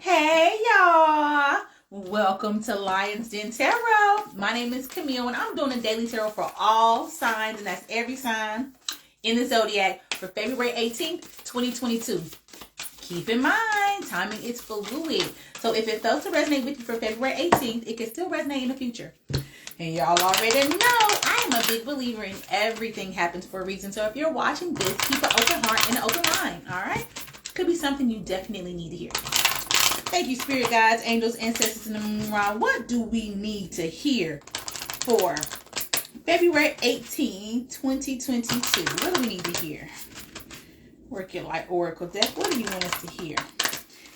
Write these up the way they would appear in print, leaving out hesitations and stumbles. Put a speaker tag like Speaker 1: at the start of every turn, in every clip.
Speaker 1: Hey y'all! Welcome to Lion's Den Tarot. My name is Camille and I'm doing a daily tarot for all signs, and that's every sign in the zodiac for February 18th, 2022. Keep in mind, timing is fluid. So if it fails to resonate with you for February 18th, it can still resonate in the future. And y'all already know I am a big believer in everything happens for a reason. So if you're watching this, keep an open heart and an open mind, all right? Could be something you definitely need to hear. Thank you, spirit guides, angels, ancestors, and the moon rod. What do we need to hear for February 18, 2022? What do we need to hear? Work your light oracle deck. What do you want us to hear?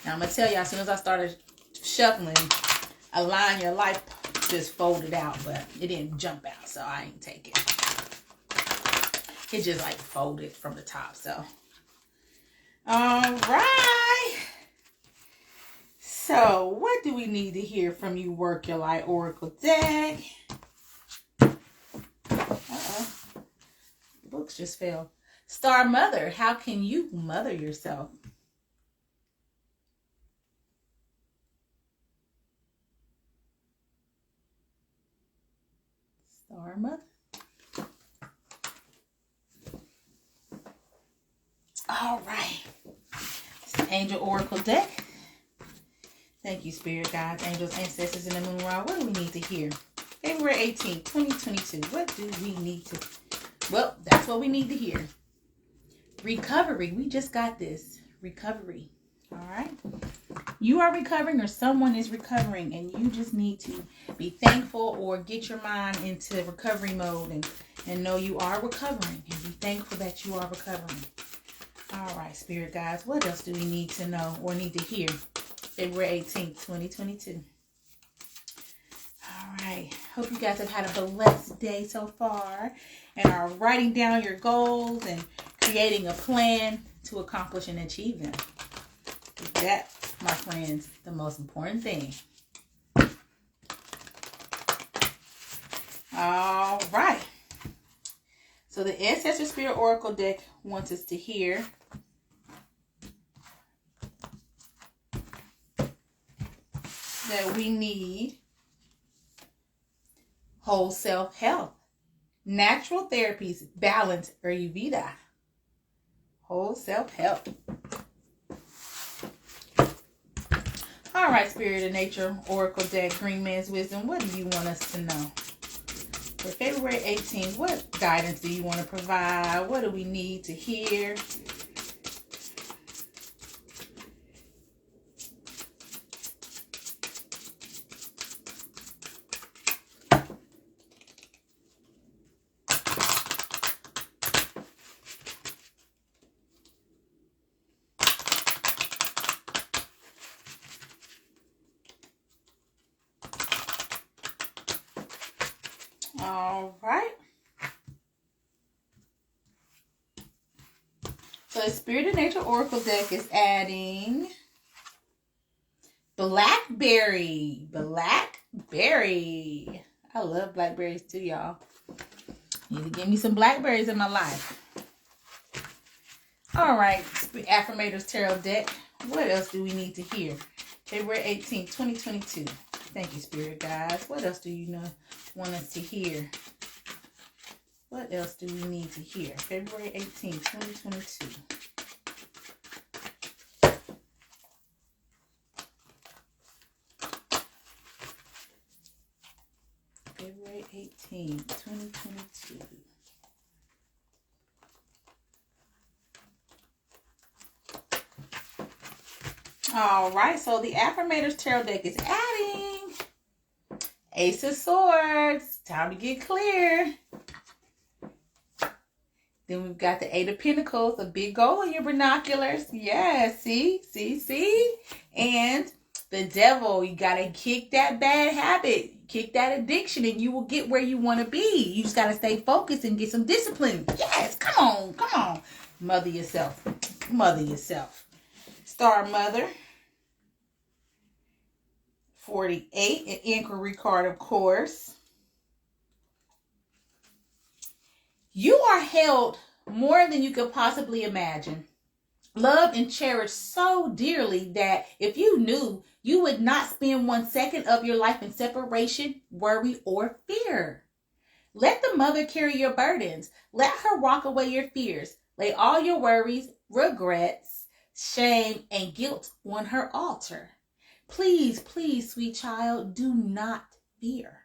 Speaker 1: Now, I'm going to tell you, as soon as I started shuffling, Align Your Life just folded out, but it didn't jump out, so I ain't take it. It just like folded from the top, so. All right. So, what do we need to hear from you, Work Your Light Oracle deck? Uh-oh. The books just fell. Star Mother, how can you mother yourself? Star Mother. All right. It's the Angel Oracle deck. Thank you, spirit guides, angels, ancestors, and the moon rod. What do we need to hear? February 18th, 2022. What do we need to... Well, that's what we need to hear. Recovery. We just got this. Recovery. All right. You are recovering or someone is recovering, and you just need to be thankful or get your mind into recovery mode and know you are recovering and be thankful that you are recovering. All right, spirit guides. What else do we need to know or need to hear? February 18th, 2022. All right. Hope you guys have had a blessed day so far and are writing down your goals and creating a plan to accomplish and achieve them. That, my friends, the most important thing. All right. So the Ancestor Spirit Oracle deck wants us to hear that we need whole self-health, natural therapies, balance, Ayurveda, whole self-help. All right, Spirit of Nature Oracle deck, Green Man's Wisdom, what do you want us to know? For February 18th, what guidance do you want to provide? What do we need to hear? All right. So the Spirit of Nature Oracle deck is adding blackberry. Blackberry. I love blackberries too, y'all. Need to give me some blackberries in my life. All right. Affirmators Tarot deck. What else do we need to hear? February 18th, 2022. Thank you, spirit guides. What else do you want us to hear? What else do we need to hear? February 18th, 2022. February 18th, 2022. All right, so the Affirmators Tarot deck is adding Ace of Swords. Time to get clear. Then we've got the Eight of Pentacles, a big goal in your binoculars. Yeah, see? And the Devil, you got to kick that bad habit, kick that addiction, and you will get where you want to be. You just got to stay focused and get some discipline. Yes, come on. Mother yourself. Star Mother. 48, an inquiry card, of course. You are held more than you could possibly imagine. loved and cherished so dearly that if you knew, you would not spend 1 second of your life in separation, worry, or fear. Let the mother carry your burdens. Let her rock away your fears. Lay all your worries, regrets, shame, and guilt on her altar. Please, please, sweet child, do not fear.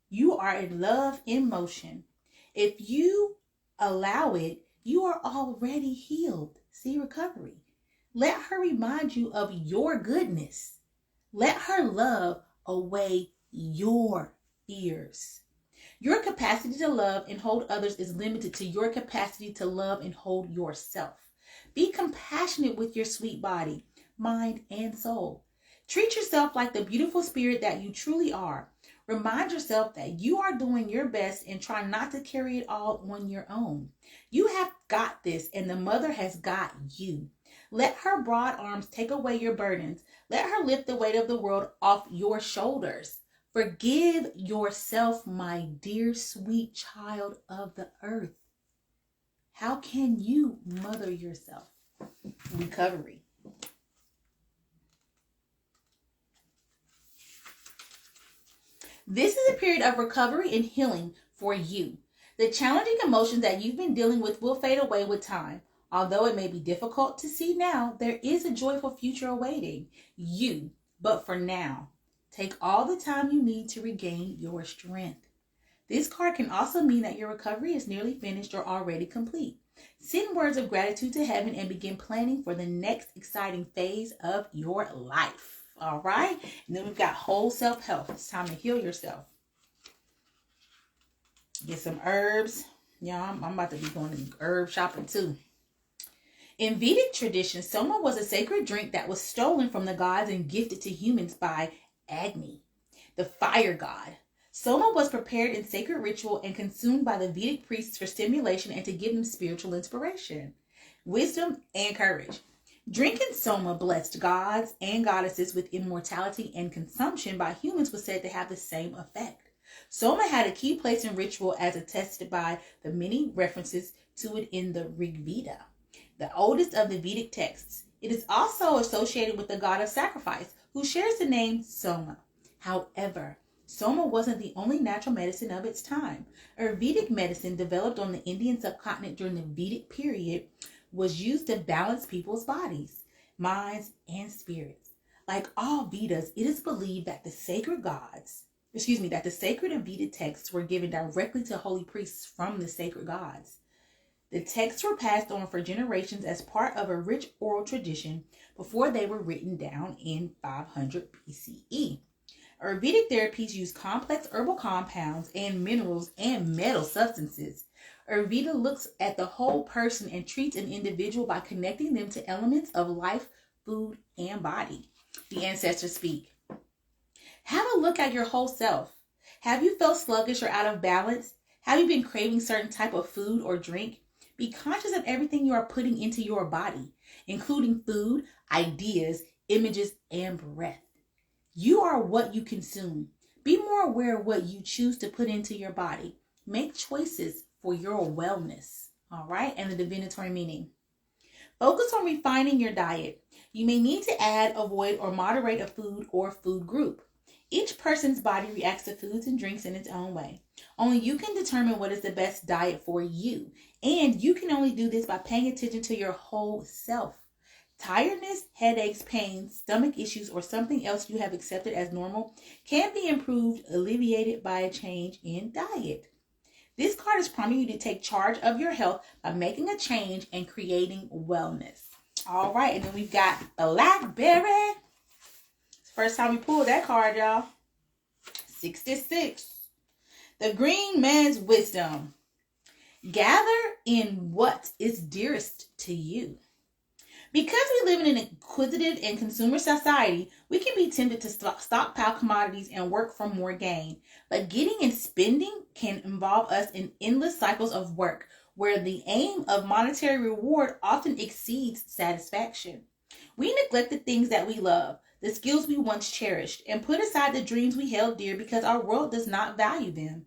Speaker 1: You are in love in motion. If you allow it, you are already healed. See, recovery. Let her remind you of your goodness. Let her love away your fears. Your capacity to love and hold others is limited to your capacity to love and hold yourself. Be compassionate with your sweet body, mind, and soul. Treat yourself like the beautiful spirit that you truly are. Remind yourself that you are doing your best and try not to carry it all on your own. You have got this, and the mother has got you. Let her broad arms take away your burdens. Let her lift the weight of the world off your shoulders. Forgive yourself, my dear sweet child of the earth. How can you mother yourself? Recovery. This is a period of recovery and healing for you. The challenging emotions that you've been dealing with will fade away with time. Although it may be difficult to see now, there is a joyful future awaiting you. But for now, take all the time you need to regain your strength. This card can also mean that your recovery is nearly finished or already complete. Send words of gratitude to heaven and begin planning for the next exciting phase of your life. All right? And then we've got whole self-health. It's time to heal yourself. Get some herbs. Yeah, I'm about to be going to herb shopping too. In Vedic tradition, Soma was a sacred drink that was stolen from the gods and gifted to humans by Agni, the fire god. Soma was prepared in sacred ritual and consumed by the Vedic priests for stimulation and to give them spiritual inspiration, wisdom, and courage. Drinking Soma blessed gods and goddesses with immortality, and consumption by humans was said to have the same effect. Soma had a key place in ritual as attested by the many references to it in the Rig Veda, the oldest of the Vedic texts. It is also associated with the god of sacrifice, who shares the name Soma. However, Soma wasn't the only natural medicine of its time. Ayurvedic medicine, developed on the Indian subcontinent during the Vedic period, was used to balance people's bodies, minds, and spirits. Like all Vedas, it is believed that the sacred and Vedic texts were given directly to holy priests from the sacred gods. The texts were passed on for generations as part of a rich oral tradition before they were written down in 500 BCE. Ayurvedic therapies use complex herbal compounds and minerals and metal substances. Ayurveda looks at the whole person and treats an individual by connecting them to elements of life, food, and body. The ancestors speak. Have a look at your whole self. Have you felt sluggish or out of balance? Have you been craving certain type of food or drink? Be conscious of everything you are putting into your body, including food, ideas, images, and breath. You are what you consume. Be more aware of what you choose to put into your body. Make choices for your wellness. All right? And the divinatory meaning. Focus on refining your diet. You may need to add, avoid, or moderate a food or food group. Each person's body reacts to foods and drinks in its own way. Only you can determine what is the best diet for you. And you can only do this by paying attention to your whole self. Tiredness, headaches, pains, stomach issues, or something else you have accepted as normal can be improved, alleviated by a change in diet. This card is prompting you to take charge of your health by making a change and creating wellness. All right, and then we've got Blackberry. First time we pulled that card, y'all. 66. The Green Man's Wisdom. Gather in what is dearest to you. Because we live in an inquisitive and consumer society, we can be tempted to stockpile commodities and work for more gain. But getting and spending can involve us in endless cycles of work, where the aim of monetary reward often exceeds satisfaction. We neglect the things that we love, the skills we once cherished, and put aside the dreams we held dear because our world does not value them.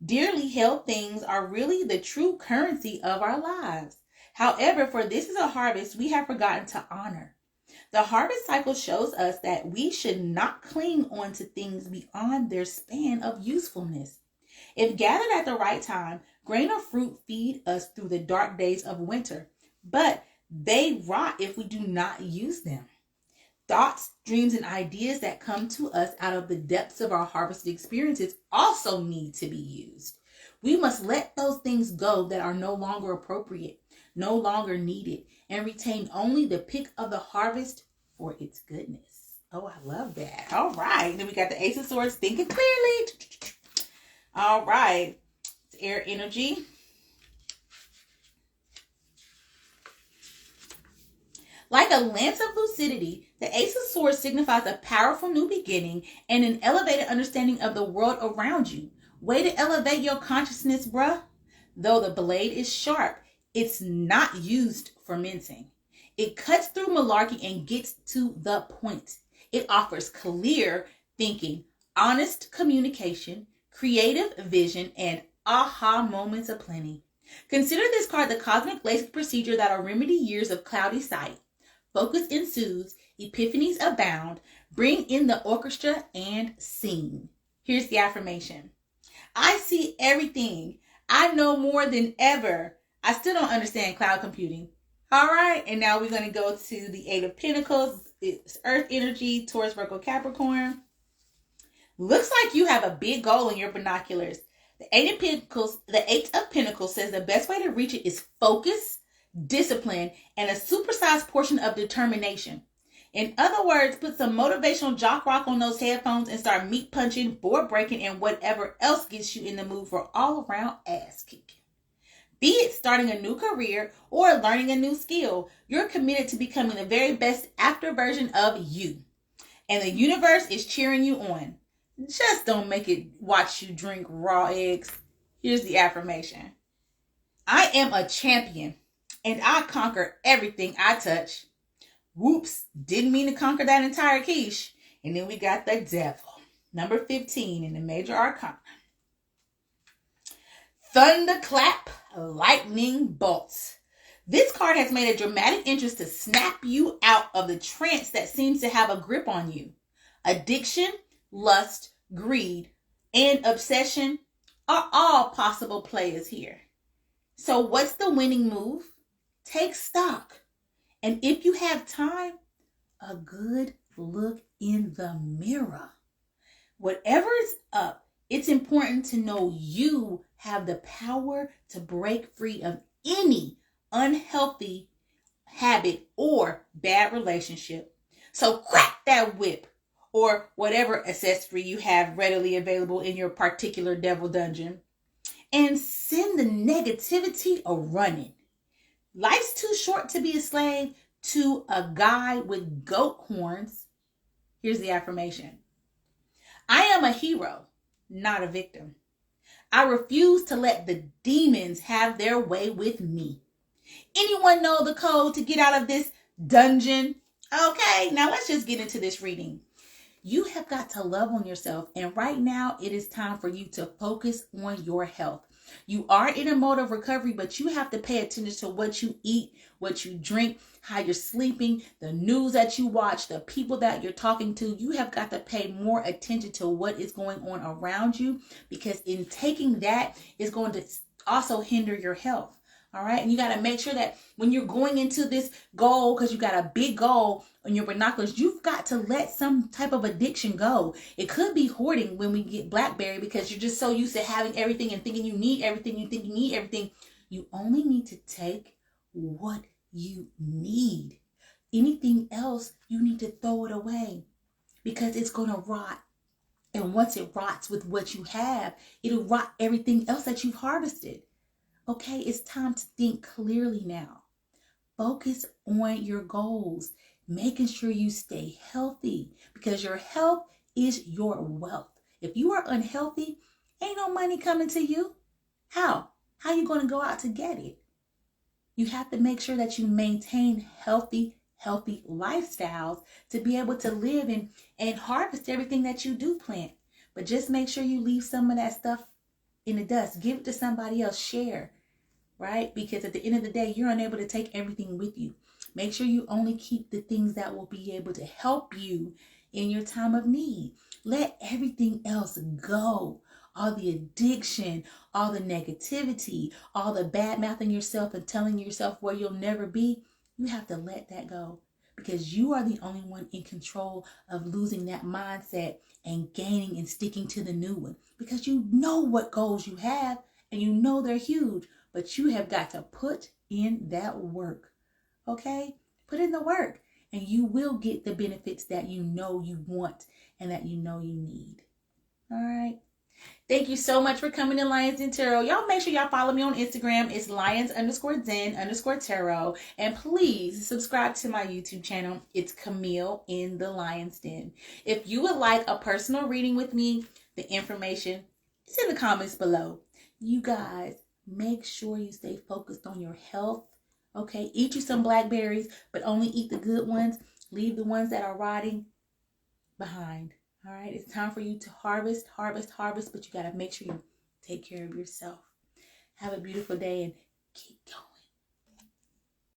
Speaker 1: Dearly held things are really the true currency of our lives. However, for this is a harvest we have forgotten to honor. The harvest cycle shows us that we should not cling on to things beyond their span of usefulness. If gathered at the right time, grain or fruit feed us through the dark days of winter, but they rot if we do not use them. Thoughts, dreams, and ideas that come to us out of the depths of our harvested experiences also need to be used. We must let those things go that are no longer appropriate, no longer needed, and retain only the pick of the harvest for its goodness. Oh, I love that. All right. Then we got the Ace of Swords, thinking clearly. All right. It's air energy. Like a lance of lucidity, the Ace of Swords signifies a powerful new beginning and an elevated understanding of the world around you. Way to elevate your consciousness, bruh. Though the blade is sharp, it's not used for mincing. It cuts through malarkey and gets to the point. It offers clear thinking, honest communication, creative vision, and aha moments aplenty. Consider this card the cosmic LASIK procedure that'll remedy years of cloudy sight. Focus ensues, epiphanies abound, bring in the orchestra and sing. Here's the affirmation. I see everything. I know more than ever. I still don't understand cloud computing. All right, and now we're going to go to the Eight of Pentacles. It's Earth energy, Taurus, Virgo, Capricorn. Looks like you have a big goal in your binoculars. The Eight of Pentacles says the best way to reach it is focus, discipline, and a supersized portion of determination. In other words, put some motivational jock rock on those headphones and start meat punching, board breaking, and whatever else gets you in the mood for all around ass kicking. Be it starting a new career or learning a new skill, you're committed to becoming the very best after version of you. And the universe is cheering you on. Just don't make it watch you drink raw eggs. Here's the affirmation. I am a champion. And I conquer everything I touch. Whoops, didn't mean to conquer that entire quiche. And then we got the devil. Number 15 in the major arcana. Thunderclap, lightning bolts. This card has made a dramatic entrance to snap you out of the trance that seems to have a grip on you. Addiction, lust, greed, and obsession are all possible players here. So what's the winning move? Take stock. And if you have time, a good look in the mirror. Whatever is up, it's important to know you have the power to break free of any unhealthy habit or bad relationship. So crack that whip or whatever accessory you have readily available in your particular devil dungeon and send the negativity a-running. Life's too short to be a slave to a guy with goat horns. Here's the affirmation. I am a hero, not a victim. I refuse to let the demons have their way with me. Anyone know the code to get out of this dungeon? Okay, now let's just get into this reading. You have got to love on yourself, and right now it is time for you to focus on your health. You are in a mode of recovery, but you have to pay attention to what you eat, what you drink, how you're sleeping, the news that you watch, the people that you're talking to. You have got to pay more attention to what is going on around you, because in taking that is going to also hinder your health. All right. And you got to make sure that when you're going into this goal, because you got a big goal on your binoculars, you've got to let some type of addiction go. It could be hoarding when we get BlackBerry, because you're just so used to having everything and thinking you need everything. You think you need everything. You only need to take what you need. Anything else, you need to throw it away, because it's going to rot. And once it rots with what you have, it'll rot everything else that you've harvested. Okay, it's time to think clearly now. Focus on your goals, making sure you stay healthy, because your health is your wealth. If you are unhealthy, ain't no money coming to you. How? How are you going to go out to get it? You have to make sure that you maintain healthy lifestyles to be able to live and harvest everything that you do plant. But just make sure you leave some of that stuff in the dust. Give it to somebody else. Share, right? Because at the end of the day, you're unable to take everything with you. Make sure you only keep the things that will be able to help you in your time of need. Let everything else go. All the addiction, all the negativity, all the bad mouthing yourself and telling yourself where you'll never be, you have to let that go, because you are the only one in control of losing that mindset and gaining and sticking to the new one, because you know what goals you have and you know they're huge, but you have got to put in that work. Okay? Put in the work and you will get the benefits that you know you want and that you know you need. All right? Thank you so much for coming to Lions Den Tarot. Y'all make sure y'all follow me on Instagram. It's lions_den_tarot. And please subscribe to my YouTube channel. It's Camille in the Lions Den. If you would like a personal reading with me, the information is in the comments below. You guys, make sure you stay focused on your health. Okay, eat you some blackberries, but only eat the good ones. Leave the ones that are rotting behind. All right, it's time for you to harvest, but you got to make sure you take care of yourself. Have a beautiful day and keep going.